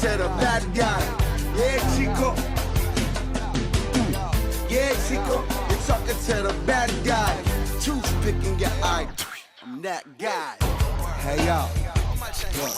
to the bad guy. Yeah, Chico. Yeah, Chico. You're talking to the bad guy. Toothpicking your eye. I'm that guy. Hey, y'all. Look,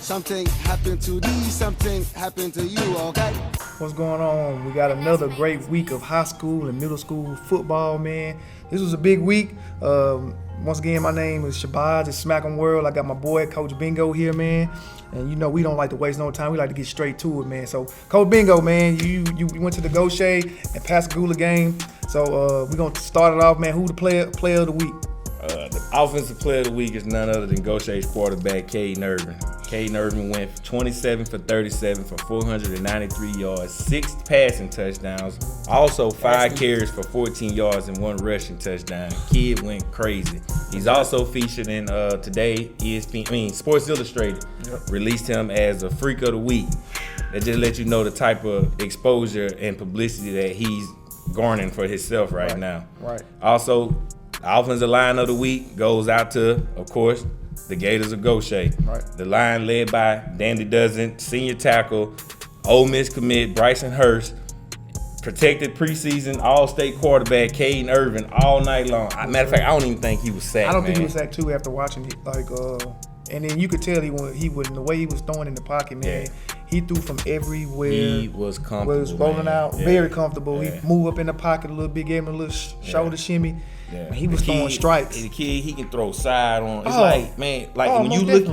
something happened to these, something happened to you, okay? What's going on? We got another great week of high school and middle school football, man. This was a big week. Once again, my name is Bazz. It's SMACM World. I got my boy, Coach Bingo, here, man. And you know we don't like to waste no time. We like to get straight to it, man. So, Coach Bingo, man, you went to the Gaucher and Pascagoula game. So we're gonna start it off, man. Who the player of the week? The offensive player of the week is none other than Gaucher's quarterback, Caden Irvin. Caden Irvin went 27 for 37 for 493 yards, 6 passing touchdowns, also 5 carries for 14 yards and 1 rushing touchdown. Kid went crazy. He's also featured in today Sports Illustrated released him as a freak of the week. That just lets you know the type of exposure and publicity that he's garnering for himself right now. Right. Also, offensive line of the week goes out to, of course, the Gators of Gaucher. Right. The line led by Dandy Dozen, senior tackle, Ole Miss commit Bryson Hurst, protected preseason All-State quarterback Caden Irvin all night long. Matter of fact, I don't even think he was sacked. I don't think he was sacked too after watching it. And then you could tell he wasn't the way he was throwing in the pocket, man. Yeah. He threw from everywhere. He was comfortable. Was rolling out, very comfortable. Yeah. He moved up in the pocket a little bit, gave him a little shoulder shimmy. Yeah. He was throwing strikes. The kid, he can throw side on. It's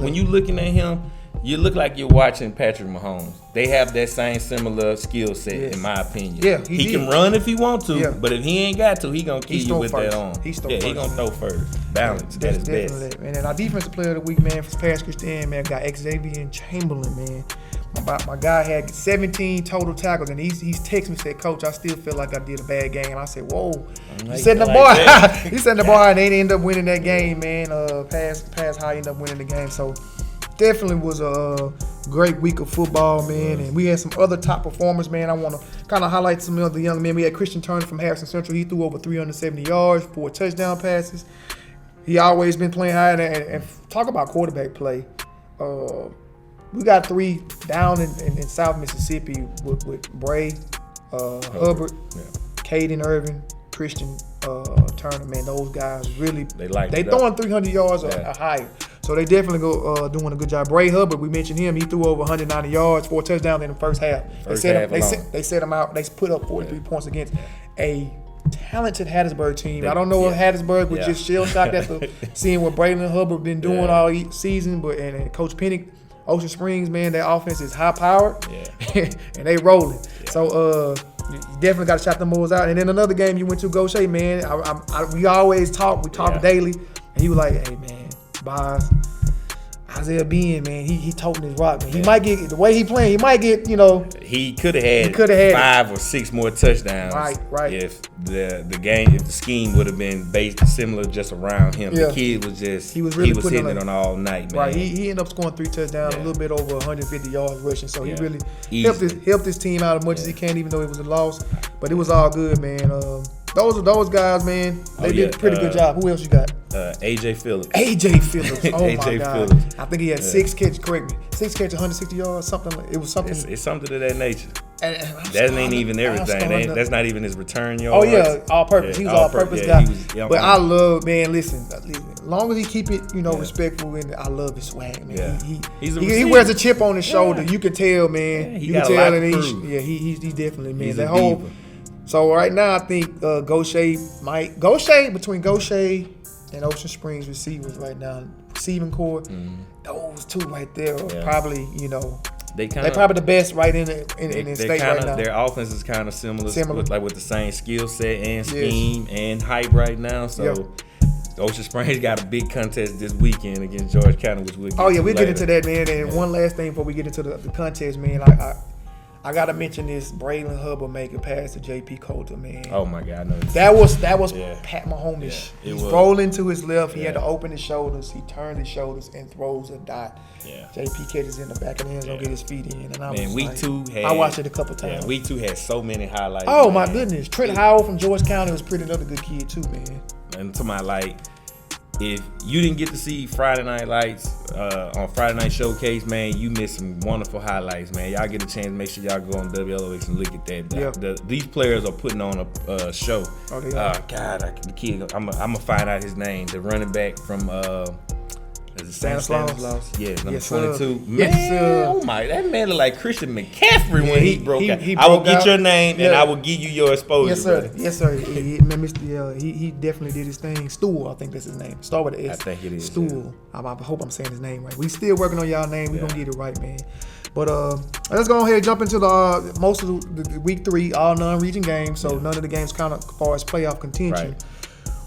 when you looking at him, you look like you're watching Patrick Mahomes. They have that same similar skill set, in my opinion. Yeah, he can run if he want to, but if he ain't got to, he gonna kill you with first. that on. He gonna throw first. Balance at his best. And then our defensive player of the week, man, for past Christian, man, got Xavier Chamberlain, man. My guy had 17 total tackles, and he's texted me, said, "Coach, I still feel like I did a bad game." I said, "Whoa." He setting the bar. He setting the bar, and they end up winning that game, man. Past how he ended up winning the game. So definitely was a great week of football, man. And we had some other top performers, man. I want to kind of highlight some of the young men. We had Christian Turner from Harrison Central. He threw over 370 yards, 4 touchdown passes. He always been playing high. And talk about quarterback play. We got 3 down in South Mississippi with Bray, Hubbard, Caden Irvin, Christian Turner. Man, those guys really they throwing 300 yards or higher. So they definitely go doing a good job. Bray Hubbard, we mentioned him. He threw over 190 yards, 4 touchdowns in the first half. They set him out. They put up 43 points against a talented Hattiesburg team. I don't know if Hattiesburg was just shell-shocked after seeing what Braylon Hubbard been doing all season, but and Coach Pennick, Ocean Springs, man, their offense is high-powered, and they rolling. Yeah. So you definitely got to shout them boys out. And then another game you went to, Gaucher, man. We always talk. We talk daily, and he was like, "Hey, man, Bazz, Isaiah Bean, man, he toting his rock, man. He might get the way he playing. He might get, He could have had 5 or 6 more touchdowns. Right. If the scheme would have been based similar just around him. Yeah. The kid was just he was hitting it on all night, man. Right. He ended up scoring 3 touchdowns, a little bit over 150 yards rushing. So he really helped his team out as much as he can, even though it was a loss. But it was all good, man. Those guys, man. They did a pretty good job. Who else you got? AJ Phillips. AJ Phillips. Oh my God. Phillips. I think he had 6 catches. Correct me. 6 catches, 160 yards. Something. It was something. It's something to that nature. That ain't even everything. That's not even his return yards. Oh yeah, all purpose. He was all purpose guy. But I love, man. Listen. As long as he keep it, respectful, and I love his swag, man. Yeah. He wears a chip on his shoulder. You can tell, man. Yeah, you can tell, and he's definitely, man. That whole. Diva. So right now, I think Gaucher between Gaucher and Ocean Springs receivers right now, receiving core, those 2 right there are probably, they're probably the best right in the state right now. Their offense is kind of similar. With the same skill set and scheme and hype right now. So Ocean Springs got a big contest this weekend against George County, which we'll get into that, man. And one last thing before we get into the contest, man. I gotta mention this Braylon Hubbard making pass to J.P. Coulter, man. Oh my God, no! That was Pat Mahomes. He's rolling to his left. He had to open his shoulders. He turned his shoulders and throws a dot. Yeah. J.P. catches in the back of the end zone, get his feet in, and I watched it a couple times. Yeah, week 2 had so many highlights. Oh my goodness! Trent Howell from George County was another good kid too, man. And to my if you didn't get to see Friday Night Lights on Friday Night Showcase, man, you missed some wonderful highlights, man. Y'all get a chance, make sure y'all go on WLOX and look at that. Yeah. These players are putting on a show. Oh, they are. The kid, I'm gonna find out his name. The running back from is it Stanislaus? Yeah, number 22. Man, Yes, oh my, that man look like Christian McCaffrey when he broke out. He I will broke get out. your name and I will give you your exposure. Yes, sir. brother. Yes, sir. He definitely did his thing. Stool, I think that's his name. Start with the S. I think it is. Stool. I hope I'm saying his name right. We still working on y'all name. We gonna get it right, man. But let's go ahead and jump into the most of the week 3, all non-region games. So none of the games kind of as far as playoff contention. Right.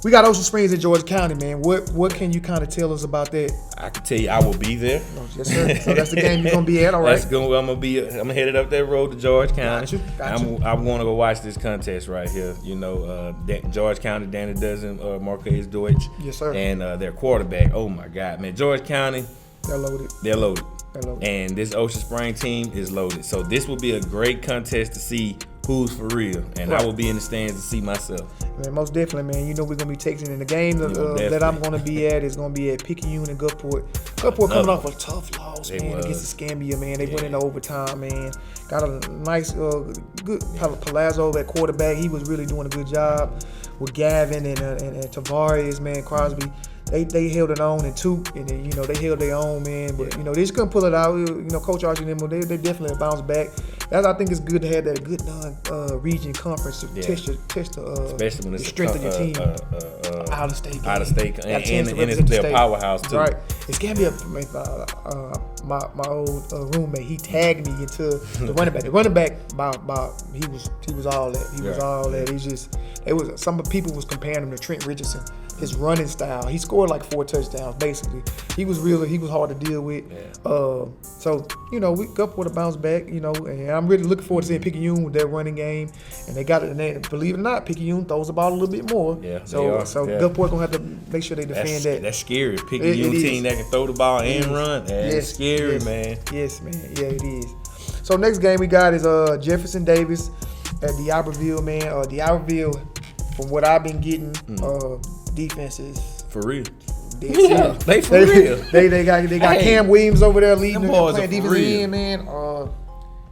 We got Ocean Springs in Georgia County, man. What can you kind of tell us about that? I can tell you, I will be there. Yes, sir. So that's the game you're gonna be at, all right? I'm gonna headed up that road to George County. Got you. I want to go watch this contest right here. You know, George County, Danny Dozen, Marquez Deutsch. Yes, sir. And their quarterback. Oh my God, man, George County. They're loaded. They're loaded. They're loaded. And this Ocean Spring team is loaded. So this will be a great contest to see who's for real. And Right. I will be in the stands to see myself. Man, most definitely, man. You know we're gonna be texting in the game that I'm gonna be at is gonna be at Picayune and Gulfport. Gulfport coming off a tough loss, man, against the Scambia, man. They went into overtime, man. Got a nice, good Palazzo at quarterback. He was really doing a good job with Gavin and Tavares, man. Crosby. They held it on and and then, they held their own, man. But they just couldn't pull it out. Coach Archie and them, they definitely bounced back. I think it's good to have that good non-region conference to test especially when it's the strength of your team. Out of state, out of state, and it's the their state. powerhouse too. Right. It's gonna be my old roommate. He tagged me into the running back. The running back, he was all that. He was all that. Some people was comparing him to Trent Richardson. His running style. He scored like 4 touchdowns, basically. He was hard to deal with. Yeah. So, we Gulfport to bounce back, and I'm really looking forward to seeing Picayune with their running game. And they got it, and believe it or not, Picayune throws the ball a little bit more. Yeah, So Gulfport gonna have to make sure they defend that. That's scary. Picayune team that can throw the ball and run. That's scary, man. Yes, man. Yeah, it is. So next game we got is Jefferson Davis at D'Iberville, man. D'Iberville, from what I've been getting, defenses For real. they for real. They got Cam Williams over there leading Them the boys playing are for defense real. end, man.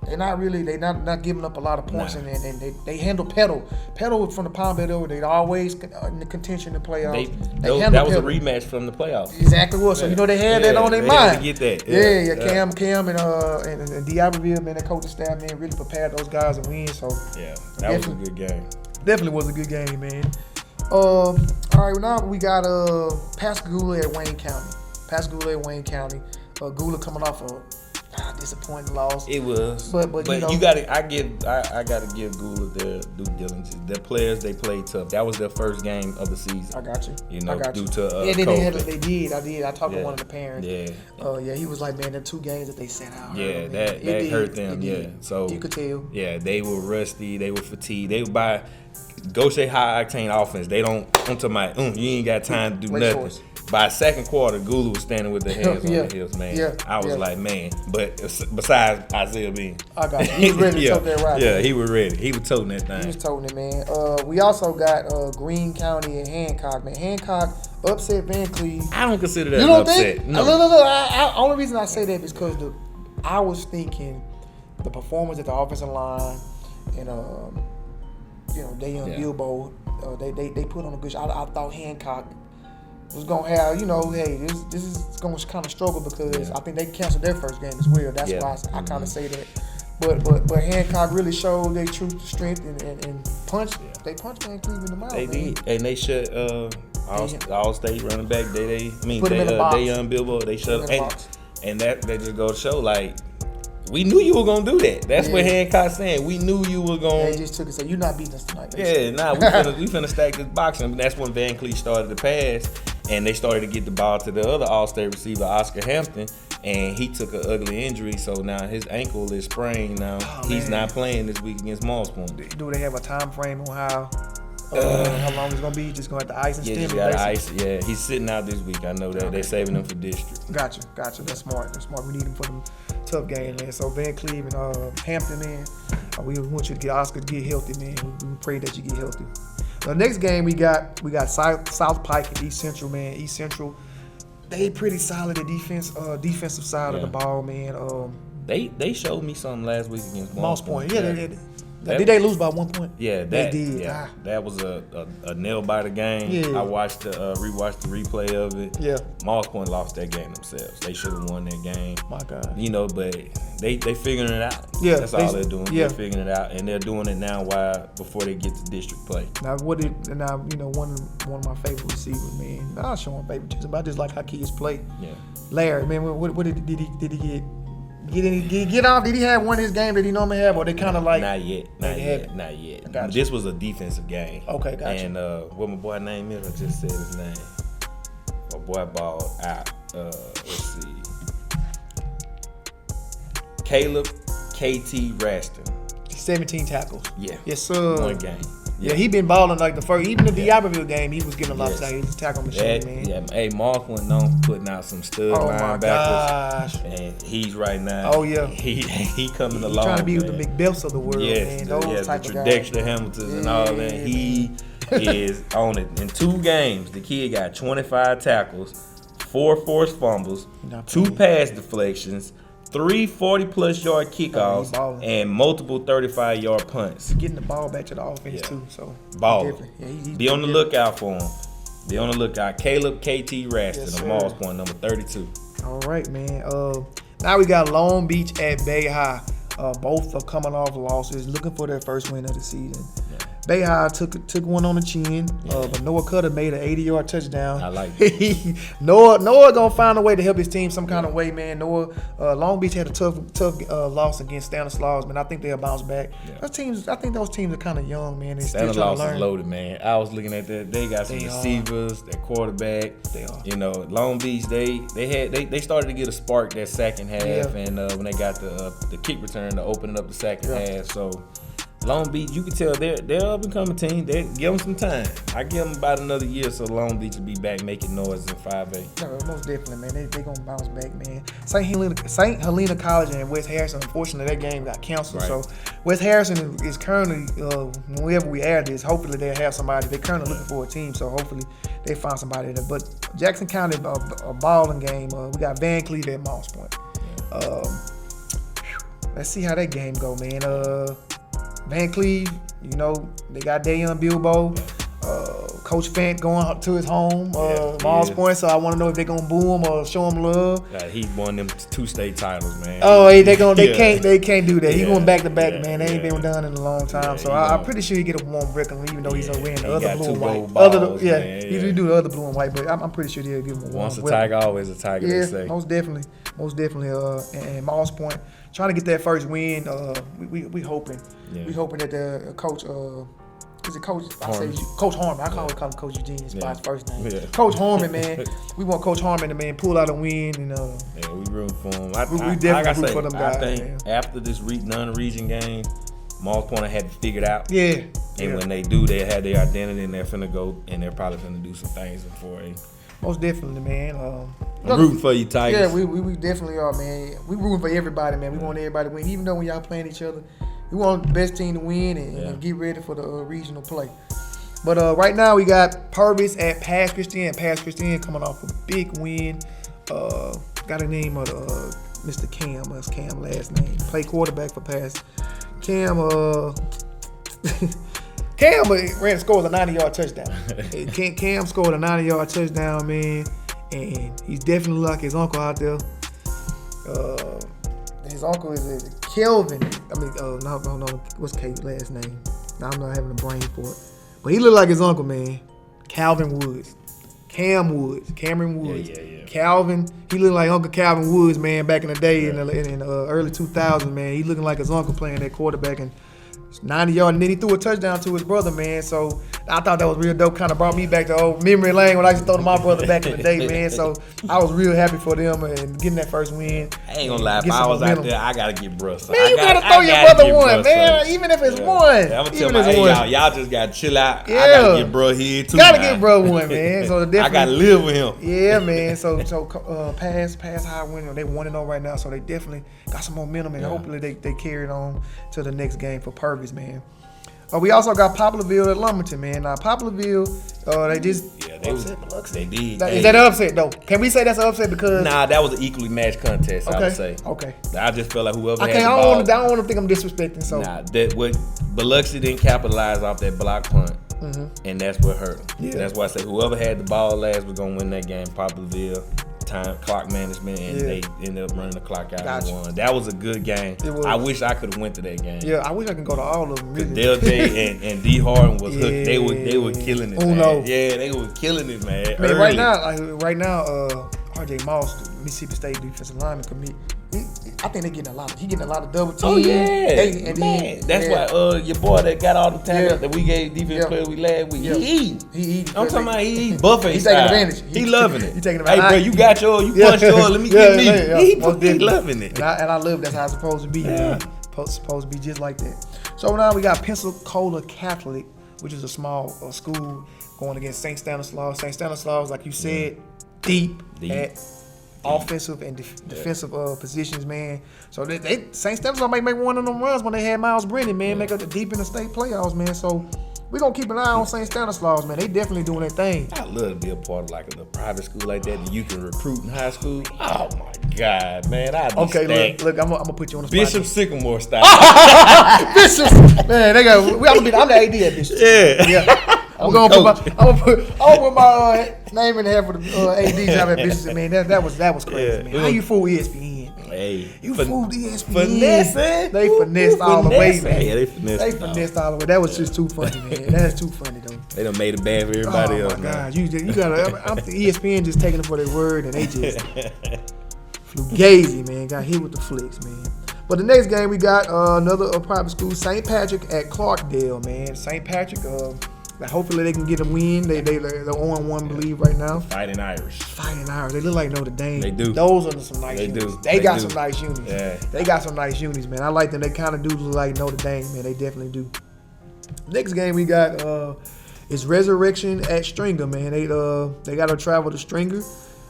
They're not giving up a lot of points, and they handle Pedal from the Palm Belt over. They always in the contention to playoffs. That was a rematch from the playoffs. Exactly was. So they had that on their mind. Had to get that. Cam and D'Iberville, man, the coaching staff, man, really prepared those guys to win. So that was a good game. Definitely was a good game, man. All right, now we got Pascagoula at Wayne County. Gula coming off a disappointing loss. It was, but you gotta. I gotta give Gula their due diligence. The players, they played tough. That was their first game of the season. I got you. Due to COVID. They did. I talked to one of the parents. Yeah. He was like, man, the 2 games that they sat out. Yeah, that hurt them. Yeah, so you could tell. Yeah, they were rusty. They were fatigued. They were by Gaucher high octane offense. They don't. I'm talking about. You ain't got time to do nothing. Choice. By second quarter, Gula was standing with their hands on the hips, man. Yeah. I was like, man. But besides Isaiah Bean. I got you. He was ready to tote that ride. Yeah, he was ready. He was toting that thing. He was toting it, man. We also got Greene County and Hancock, man. Hancock upset Van Cleve. I don't consider that an upset. Think? No. Look. Only reason I say that is because I was thinking the performance at the offensive line and Dayon Bilbo, they put on a good shot. I thought Hancock was gonna have, hey, this is gonna kind of struggle because I think they canceled their first game as well. That's why I kind of say that. But Hancock really showed their true strength and punched. They punched Van Cleve in the mouth. They did, and they shut all-state running back. Dayon Bilbo. They shut him, and that just go to show like. We knew you were gonna do that. That's what Hancock's saying. We knew you were gonna. They just took it and said, "You're not beating us tonight." We finna stack this boxing. And that's when Van Cleve started to pass, and they started to get the ball to the other All-State receiver, Oscar Hampton, and he took an ugly injury. So now his ankle is sprained. Now he's not playing this week against Mosspoint. Do they have a time frame on how long it's gonna be? Just gonna have to ice and stem it. Yeah, he's sitting out this week. I know that they're saving him for district. Gotcha. That's smart. We need him for them tough game, man. So Van Cleve and Hampton, man, we want you to get Oscar to get healthy, man. We pray that you get healthy. The next game we got South Pike and East Central, man. East Central, they pretty solid at defensive side of the ball, man. They showed me something last week against Moss Point. Did they lose by 1 point? Yeah, they did. Yeah, that was a nail biter game. Yeah. I rewatched the replay of it. Yeah. Moss Point lost that game themselves. They should have won that game. My God. But they figuring it out. Yeah, that's all they're doing. Yeah. They're figuring it out, and they're doing it now before they get to district play. Now one of my favorite receivers, man. I'll show him favoritism, but I just like how kids play. Yeah. Larry, man, what did he get off? Did he have one of his games that he normally have, or they kind of like? Not yet. Gotcha. This was a defensive game. Okay, gotcha. And what my boy name is, I just said his name. My boy balled out. Let's see. Caleb KT Raston. 17 tackles. Yeah. Yes, sir. One game. Yeah, he been balling like the first. Even the D'Iberville game, he was getting a lot of tackles. He was a tackle machine, man. Yeah. Hey, Mark went on putting out some stud linebackers. Gosh. And he's right now. Oh yeah. He coming along. Trying to be man. with the McBells of the world, man. Those type the of guys. Dexter Hamiltons and all that. He is on it. In 2 games, the kid got 25 tackles, 4 forced fumbles, 2 pass deflections, 3 40-plus yard kickoffs, and multiple 35-yard punts. Getting the ball back to the offense too. So ball. Yeah, be on the lookout for him. Be on the lookout. Caleb KT Raston of Moss Point, number 32. All right, man. Now we got Long Beach at Bay High. Both are coming off losses, looking for their first win of the season. Yeah. Bay High took one on the chin, but Noah Cutter made an 80-yard touchdown. I like it. Noah gonna find a way to help his team some kind of way, man. Noah, Long Beach had a tough loss against Stanislaus, man. I think they'll bounce back. Yeah. I think those teams are kind of young, man. They still trying to learn. Stanislaus is loaded, man. I was looking at that. They got some receivers, their quarterback. They are. Long Beach, they started to get a spark that second half, and when they got the kick return to open up the second half, so. Long Beach, you can tell they're up and coming team. They give them some time. I give them about another year, so Long Beach will be back making noise in 5A. No, most definitely, man. They gonna bounce back, man. St. Helena College and West Harrison. Unfortunately, that game got canceled. Right. So West Harrison is currently, whenever we air this, hopefully they'll have somebody. They're currently looking for a team, so hopefully they find somebody there. But Jackson County, a balling game. We got Van Cleve at Moss Point. Let's see how that game go, man. Van Cleve, they got Dayon Bilbo. Coach Fant going to his home, Moss Point, so I want to know if they're going to boo him or show him love. He won them 2 state titles, man. Oh, they can't do that. He going back to back, man. They ain't been done in a long time, so I'm pretty sure he get a warm brick, even though he's wearing the other blue and white. He do the other blue and white, but I'm pretty sure they'll give him a warm Once a tiger, always a tiger, they say. Most definitely. And Moss Point trying to get that first win. We hoping. Yeah. We hoping that the coach. Is it Coach? Coach Harmon. I call him Coach Eugene. It's by his first name. Yeah. Coach Harmon, man. We want Coach Harmon to pull out a win. And we rooting for him. We definitely root for them guys. I think after this non-region game, Moss Point had to figure it out. Yeah. And when they do, they have their identity, and they're finna go, and they're probably finna do some things in 4A. Most definitely, man. I'm rooting for you, Tigers. Yeah, we definitely are, man. We rooting for everybody, man. We want everybody to win, even though when y'all playing each other, we want the best team to win and get ready for the regional play. But right now we got Purvis at Pass Christian. Pass Christian coming off a big win. Got a name of Mr. Cam. That's Cam last name. Play quarterback for Pass. Cam ran scores a 90-yard touchdown. Cam scored a 90-yard touchdown, man, and he's definitely like his uncle out there. His uncle is Kelvin. No. What's Kate's last name? I'm not having a brain for it, but he looked like his uncle, man. Cameron Woods. Yeah. Calvin, he looked like Uncle Calvin Woods, man, back in the day in the early 2000s, man. He looking like his uncle playing that quarterback and 90-yard, and then he threw a touchdown to his brother, man. So I thought that was real dope. Kind of brought me back to old memory lane when I used to throw to my brother back in the day, man. So I was real happy for them and getting that first win. I ain't gonna lie, if I was out there, I gotta get bruh. Man, you gotta throw your brother one, man. Even if it's one. I'm gonna tell y'all just gotta chill out. Yeah. I gotta get bruh here too. Gotta get bruh one, man. So definitely, I gotta live with him. Yeah, man. So pass high winning. They 1-0 right now, so they definitely got some momentum, and hopefully they carry it on to the next game for Purvis, man. We also got Poplarville at Lumberton, man. Now Poplarville, they just upset Biloxi. They did. Is that an upset though? Can we say that's an upset because? Nah, that was an equally matched contest. I would say. Okay. I just felt like whoever. I don't want to think I'm disrespecting. So that what Biloxi didn't capitalize off that block punt, and that's what hurt them. Yeah. That's why I say whoever had the ball last was gonna win that game. Poplarville. Time clock management, and they ended up running the clock out and won. That was a good game. I wish I could have went to that game. Yeah, I wish I could go to all of them. Really. Del J and D Harden was hooked. They were killing it. Man. Yeah, they were killing it, man. Man, right now, RJ Moss, the Mississippi State defensive lineman commit. I think he getting a lot of double teams. Oh yeah, that's why your boy that got all the tackles that we gave defense player we last week. He eat. I'm talking about he buffet. He's taking advantage. He loving it. He taking advantage. Hey bro, you got yours. You punched yours. Let me get me. He loving it. And I love that's how it's supposed to be. Yeah. Supposed to be just like that. So now we got Pensacola Catholic, which is a small school going against St. Stanislaus. St. Stanislaus, like you said, deep. At offensive and defensive positions, man. So they St. Stanislaus might make one of them runs when they had Miles Brennan, man, make up the deep in the state playoffs, man. So we're gonna keep an eye on St. Stanislaus, man. They definitely doing their thing. I love to be a part of like a private school like that you can recruit in high school. Oh my God, man. Okay, look, I'm gonna put you on the spot. Bishop Sycamore style. Bishop, man, I'm the AD at Bishop. Yeah. I'm gonna put my name in there for the AD job at Bishop. Man, that was crazy, man. How you fool ESPN? Hey, you fooled ESPN. Finessing. They finessed all the way, man. Yeah, they finessed all the way. That was just too funny, man. That's too funny though. They done made it bad for everybody else. Oh my God, you gotta. I'm ESPN just taking it for their word, and they just flew gazy, man. Got hit with the flicks, man. But the next game we got another private school, St. Patrick at Clarkdale, man. St. Patrick, hopefully they can get a win. They're 0-1, believe, right now. Fighting Irish. They look like Notre Dame. They do. Those are some nice unis. They got some nice unis. Yeah. They got some nice unis, man. I like them. They kind of do look like Notre Dame, man. They definitely do. Next game we got is Resurrection at Stringer, man. They got to travel to Stringer.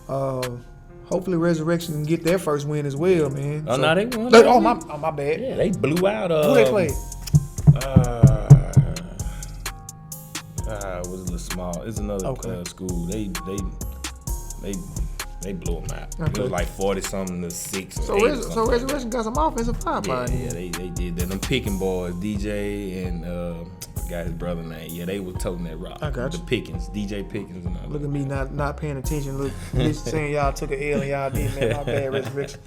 Hopefully Resurrection can get their first win as well, man. Oh, no, they won. My bad. Yeah, they blew out. Who they played? Was a little small. It's another school. They blew them out. Okay. It was like 40-something to 6. So Resurrection got some offensive firepower. Yeah, they did that. Them picking boys, DJ and I forgot his brother name. Yeah, they were toting that rock. I got the you. Pickens, DJ Pickens and all that. Look at me not paying attention. Look, just saying y'all took an L and y'all did, man. My bad, Resurrection.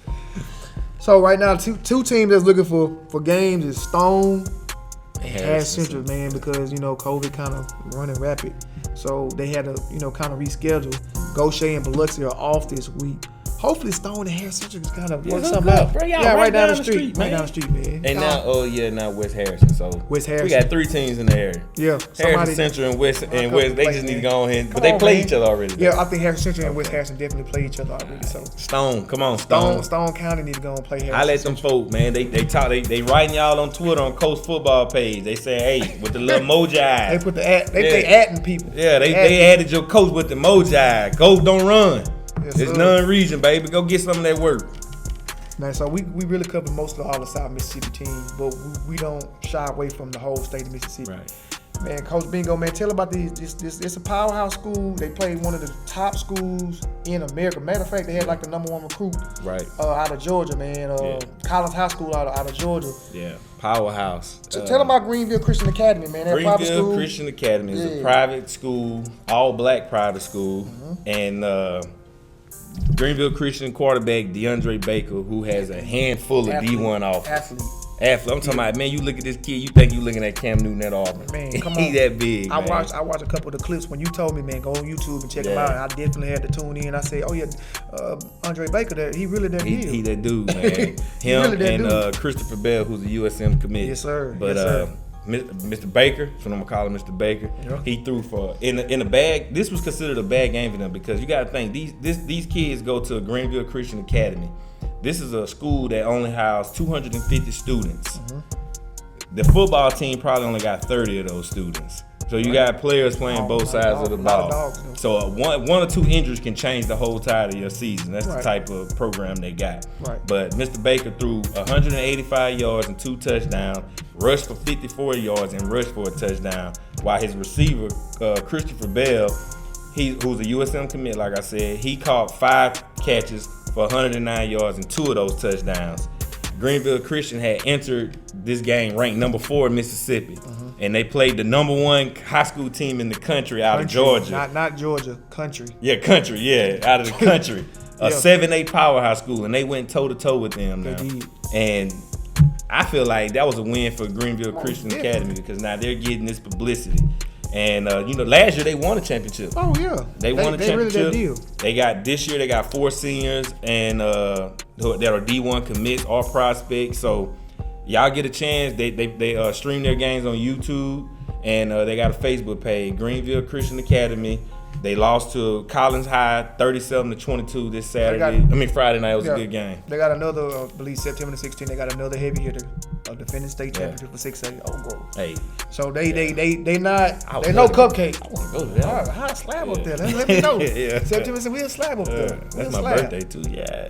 So right now, two teams that's looking for games is Stone and Harris Central, man, because COVID kind of running rapid, so they had to kind of reschedule. Gaucher and Biloxi are off this week. Hopefully Stone and Harris Central can kind of work something out. Right down the street, man. Right down the street, man. And now West Harrison. So West Harrison. We got 3 teams in the area. Yeah, Harrison Central and West. They just need to go on here, but they play each other already. Yeah, I think Harrison Central and West Harrison definitely play each other already. So Stone, come on, Stone. Stone County need to go and play Harrison. I let them folk, man. They talk. They writing y'all on Twitter on Coast Football page. They say, hey, with the little moji eye. They put the ad. They adding people. Yeah, they added your coach with the moji eye. Go, don't run. Yes, it's non-region, baby. Go get some of that work. Man, so we really cover most of all the South Mississippi teams, but we don't shy away from the whole state of Mississippi. Right. Man, Coach Bingo, man, tell about this. It's a powerhouse school. They played one of the top schools in America. Matter of fact, they had like the #1 recruit out of Georgia, man. Collins High School out of Georgia. Yeah, powerhouse. So tell them about Greenville Christian Academy, man. Greenville Christian Academy is a private school, all-black private school, and Greenville Christian quarterback DeAndre Baker, who has a handful of D1 offers. Athlete. I'm talking about, man, you look at this kid, you think you looking at Cam Newton at Auburn. Man, come on. He that big, I watched a couple of the clips when you told me, man, go on YouTube and check him out. I definitely had to tune in. I say, oh, yeah, Andre Baker, he really that deal. He that dude, man. Him really and Christopher Bell, who's a USM committee. Yes, sir. But Mr. Baker, so I'm gonna call him Mr. Baker. Yeah. He threw for in a bag. This was considered a bad game for them because you got to think these kids go to Greenville Christian Academy. This is a school that only housed 250 students. The football team probably only got 30 of those students. So you got players playing both sides of the ball. Dogs, so one or two injuries can change the whole tide of your season. That's Right. the type of program they got. Right. But Mr. Baker threw 185 yards and 2 touchdowns, rushed for 54 yards and rushed for a touchdown, while his receiver, Christopher Bell, who's a USM commit, like I said, he caught 5 catches for 109 yards and 2 of those touchdowns. Greenville Christian had entered this game ranked number 4 in Mississippi, and they played the number 1 high school team in the country out of Georgia. Not Georgia, country. Yeah, country, yeah, out of the country. A 7A powerhouse school, and they went toe-to-toe with them now. They did. And I feel like that was a win for Greenville Christian Academy because now they're getting this publicity. And last year they won a championship. Oh yeah, They won a championship. Really that deal. This year they got 4 seniors and that are D1 commits or prospects. So y'all get a chance. They stream their games on YouTube, and they got a Facebook page, Greenville Christian Academy. They lost to Collins High 37-22 this Friday night. It was a good game. They got another, I believe September the 16th. They got another heavy hitter, defending state championship for 6A. Oh, bro. Hey. So they no cupcake. I want to go to that. How slab up there? Let me know. Yeah. September, so we'll slab up there. That's my birthday too. Yeah.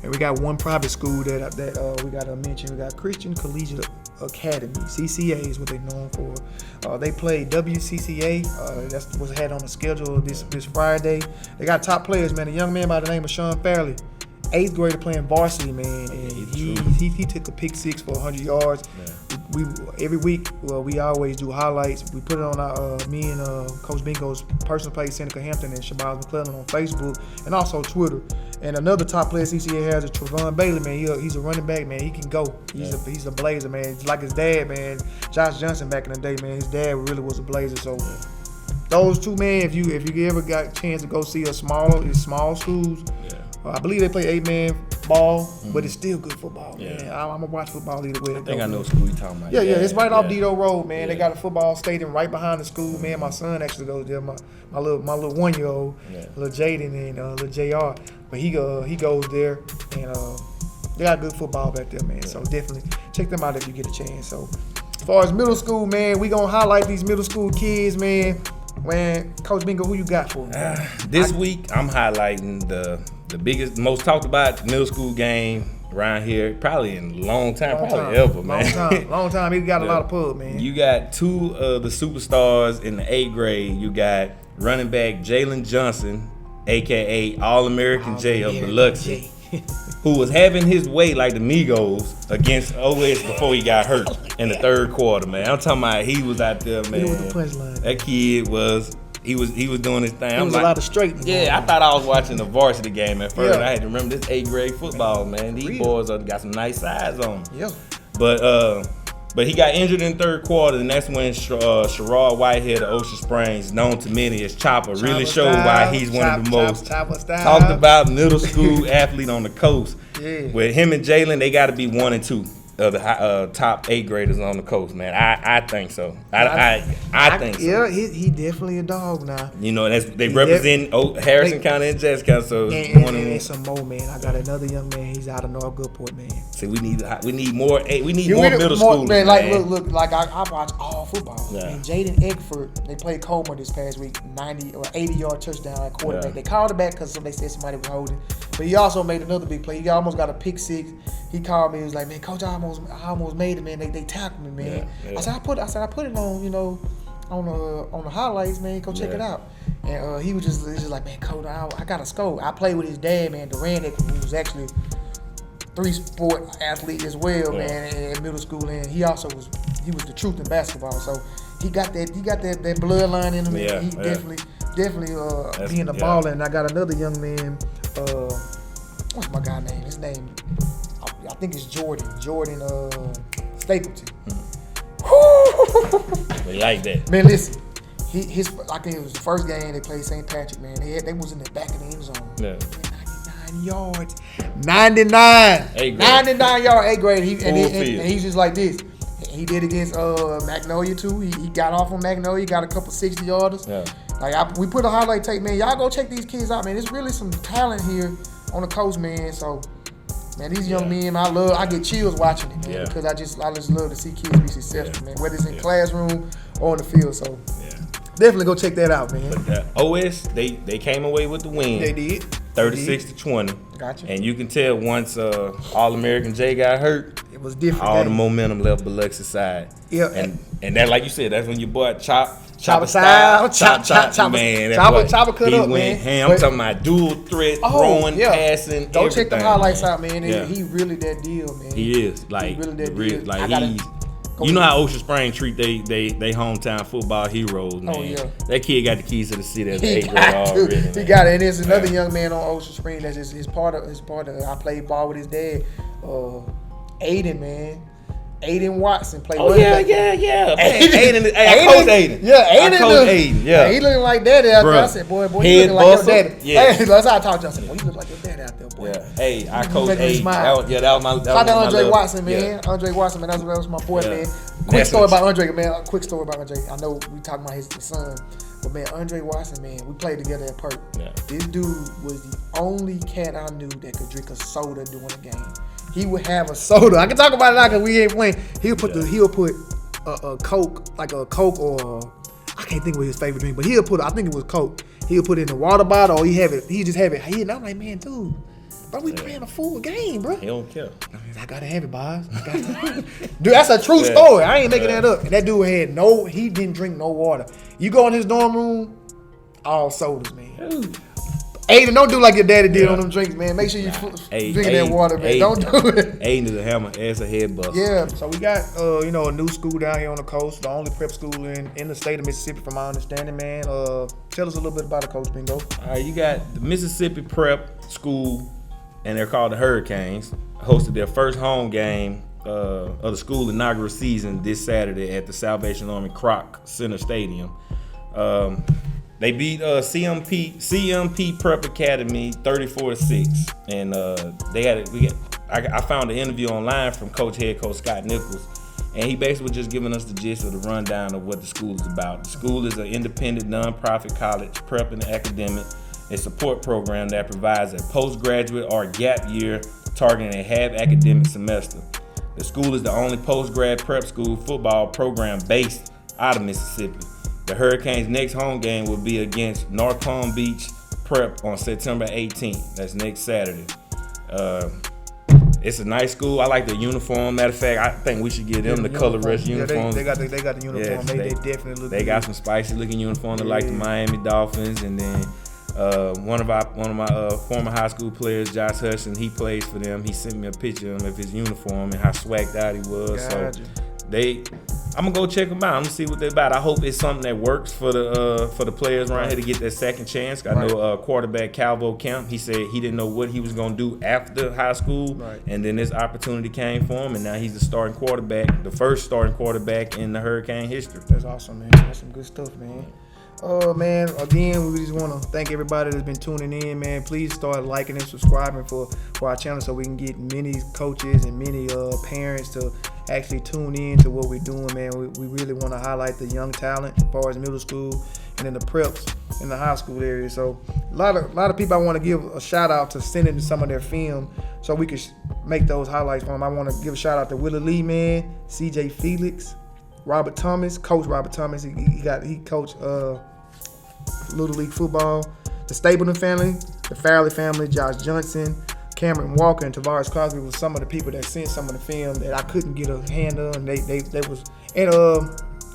And we got one private school that we got to mention. We got Christian Collegiate Academy. CCA is what they're known for. They played WCCA. That's what's had on the schedule this Friday. They got top players, man. A young man by the name of Sean Fairley, 8th grader playing varsity, man. And he took a pick 6 for 100 yards. Yeah. We every week, we always do highlights. We put it on our me and Coach Bingo's personal page, Seneca Hampton and Shabazz McClellan on Facebook and also Twitter. And another top player CCA has is Trevon Bailey, man. He's a running back, man. He can go. He's a blazer, man. It's like his dad, man. Josh Johnson back in the day, man. His dad really was a blazer. So those two, man. If you ever got a chance to go see small schools, I believe they play 8-man ball, but it's still good football, man. I'm gonna watch football either way. I think I know what school you're talking about. Yeah, it's right off Dido Road, man. They got a football stadium right behind the school, man. My son actually goes there. My little 1-year-old, little Jaden and little JR, but he goes there, and they got good football back there, man. So definitely check them out if you get a chance. So as far as middle school, man, we gonna highlight these middle school kids, man. Man, Coach Bingo, who you got for me? This week, I'm highlighting the biggest, most talked about middle school game around here, probably in a long time, ever, man. Long time. He got a lot of pub, man. You got 2 of the superstars in the 8th grade. You got running back Jalen Johnson, a.k.a. All-American J of Biloxi, who was having his way like the Migos against OS before he got hurt in the 3rd quarter, man. I'm talking about he was out there, man. That kid was... He was doing his thing. It was a lot of straightening. Yeah, I thought I was watching the varsity game at first. I had to remember this 8th grade football, man. These boys got some nice size on them. Yeah. But he got injured in the 3rd quarter, and that's when Sherrod Whitehead of Ocean Springs, known to many as Chopper, really showed why he's one of the most talked about middle school athlete on the coast. Yeah. With him and Jalen, they got to be 1 and 2 of the top 8th graders on the coast, man. I think so. I think so. Yeah, he definitely a dog now. You know, they represent Harrison County and Jackson County. So and some more, man. I got another young man. He's out of North Goodport, man. See, we need more. We need more middle schoolers, man. Look. Like I watch all football. Yeah. And Jaden Eggford, they played Comer this past week, 90 or 80-yard touchdown at quarterback. Yeah. They called it back because they said somebody was holding. But he also made another big play. He almost got a pick 6. He called me. He was like, "Man, Coach, I almost made it, man. They tackled me, man." Yeah. I said, I put it on, on the highlights, man. Go check it out. And he was just like, "Man, Coach, I got a score." I played with his dad, man, Duran, who was actually 3-sport athlete as well, man, in middle school, and he was the truth in basketball. So he got that bloodline in him, and he definitely being a baller. And I got another young man. What's my guy name? His name, I think it's Jordan Stapleton. They like that. Man, listen, I think it was the first game they played St. Patrick, man. They was in the back of the end zone. Yeah. 99 yards. 99 yard 8th grade. And he's just like this. He did against Magnolia too. He got off on Magnolia, got a couple 60-yarders. Yeah. We put a highlight tape, man. Y'all go check these kids out, man. There's really some talent here on the coast, man. So Man, these young men, I get chills watching it, man, because I just love to see kids be successful, man, whether it's in classroom or on the field. So definitely go check that out, man. But OS, they came away with the win. They did. 36-20. Gotcha. And you can tell once All-American Jay got hurt, it was different. All the momentum left Biloxi's side. Yeah. And that, like you said, that's when your boy Chopper Chopper man. Chopper cut up, went man. ham. I'm talking about dual threat, throwing, passing, Go check them highlights man. out, man. He really that deal, man. He is. Like, he really that deal. Like, you know how Ocean Spring treat they hometown football heroes, man. Oh, yeah. That kid got the keys to the city as an 8th grader already. He got it. And there's another young man on Ocean Spring that's his part of. I played ball with his dad, Aiden, man. Aiden Watson played. Oh yeah. Aiden. I coach Aiden. Yeah, Aiden. Yeah. He looking like daddy out there. I said, boy, you looking like your daddy. Yeah. Hey, that's how I talked to him. I said, boy, you look like your daddy out there, boy. Yeah. Hey, I coach Aiden. That was my. Shout out to Andre Watson, man. Yeah. Andre Watson, man. That was my boy, man. Quick story about Andre, man. I know we talking about his son. But man, Andre Watson, man, we played together at Perk. Yeah. This dude was the only cat I knew that could drink a soda during the game. He would have a soda. I can talk about it now because we ain't playing. He'll put a Coke, like a Coke or I can't think of his favorite drink, but I think it was Coke. He'll put it in a water bottle or he just have it. And I'm like, man, dude, bro, we playing a full game, bro. He don't care. I gotta have it, Bazz. Dude, that's a true story. I ain't making that up. And that dude he didn't drink no water. You go in his dorm room, all sodas, man. Aiden, don't do like your daddy did on them drinks, man. Make sure you drinking that water, man. Don't do it. Aiden is a hammer, ass a head buster. Yeah, so we got a new school down here on the coast, the only prep school in the state of Mississippi, from my understanding, man. Tell us a little bit about it, Coach Bingo. All right, you got the Mississippi Prep School, and they're called the Hurricanes. Hosted their first home game of the school inaugural season this Saturday at the Salvation Army Kroc Center Stadium. They beat CMP Prep Academy 34-6, and I found an interview online from head coach Scott Nichols, and he basically was just giving us the gist of the rundown of what the school is about. The school is an independent nonprofit college prep and academic and support program that provides a postgraduate or gap year targeting a half academic semester. The school is the only post-grad prep school football program based out of Mississippi. The Hurricanes' next home game will be against North Palm Beach Prep on September 18th. That's next Saturday. It's a nice school. I like the uniform. Matter of fact, I think we should give them the color rush uniforms. They got the uniform. Yes, they definitely look. They got some spicy looking uniforms, like the Miami Dolphins, and then one of my former high school players, Josh Hudson, he plays for them. He sent me a picture of his uniform and how swagged out he was. Gotcha. So I'm gonna go check them out. I'm gonna see what they're about. I hope it's something that works for the players around here to get that second chance. I know quarterback Calvo Kemp. He said he didn't know what he was gonna do after high school, and then this opportunity came for him, and now he's the starting quarterback, the first starting quarterback in the Hurricane history. That's awesome, man. That's some good stuff, man. Man, again, we just want to thank everybody that's been tuning in, man. Please start liking and subscribing for our channel so we can get many coaches and many parents to actually tune in to what we're doing, man. We really want to highlight the young talent as far as middle school and then the preps in the high school area. So a lot of people I want to give a shout out to sending some of their film so we can make those highlights for them. I want to give a shout out to Willie Lee, man, CJ Felix, Robert Thomas, Coach Robert Thomas. He coached Little League football. The Stapleton family, the Farley family, Josh Johnson, Cameron Walker, and Tavares Crosby was some of the people that sent some of the film that I couldn't get a hand on. They was, and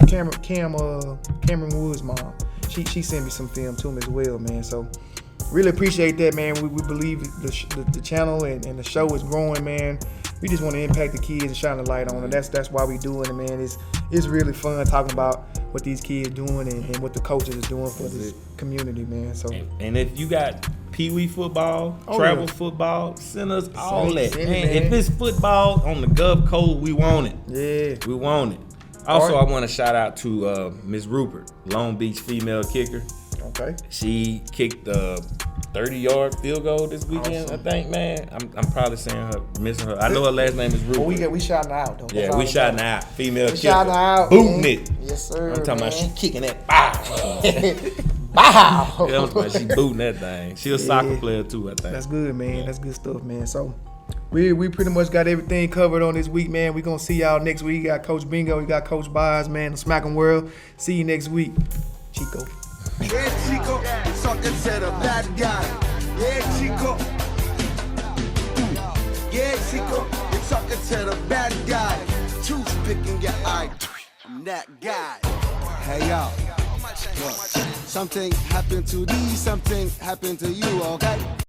Cameron Wood's mom, she sent me some film to him as well, man. So really appreciate that, man. We believe the channel and the show is growing, man. We just want to impact the kids and shine the light on them. That's why we doing it, man. It's really fun talking about what these kids doing and what the coaches is doing for this community, man. So and if you got Pee-wee football, travel football, send us all that, man. If it's football on the Gulf Coast, we want it. Yeah, we want it. Also, I want to shout out to Miss Rupert, Long Beach female kicker. Okay. She kicked a 30-yard field goal this weekend, awesome. I think, man. I'm probably missing her. I know her last name is Rupert. Well, we shouting her out, though. Yeah, we shouting her out. Female kicker. Shouting her out. Booting it. Yes, sir. I'm talking about she kicking that. Wow. Yeah, she booting that thing. She a soccer player, too, I think. That's good, man. That's good stuff, man. So We pretty much got everything covered on this week, man. We gonna see y'all next week. We got Coach Bingo, we got Coach Bazz, man. The SMACM world. See you next week. Chico. Yeah, Chico, something said a bad guy. Yeah, Chico. Yeah, Chico, it's something said a bad guy. Toothpick in your eye. I'm that guy. Hey, y'all. Look, something happened to these, something happened to you, okay?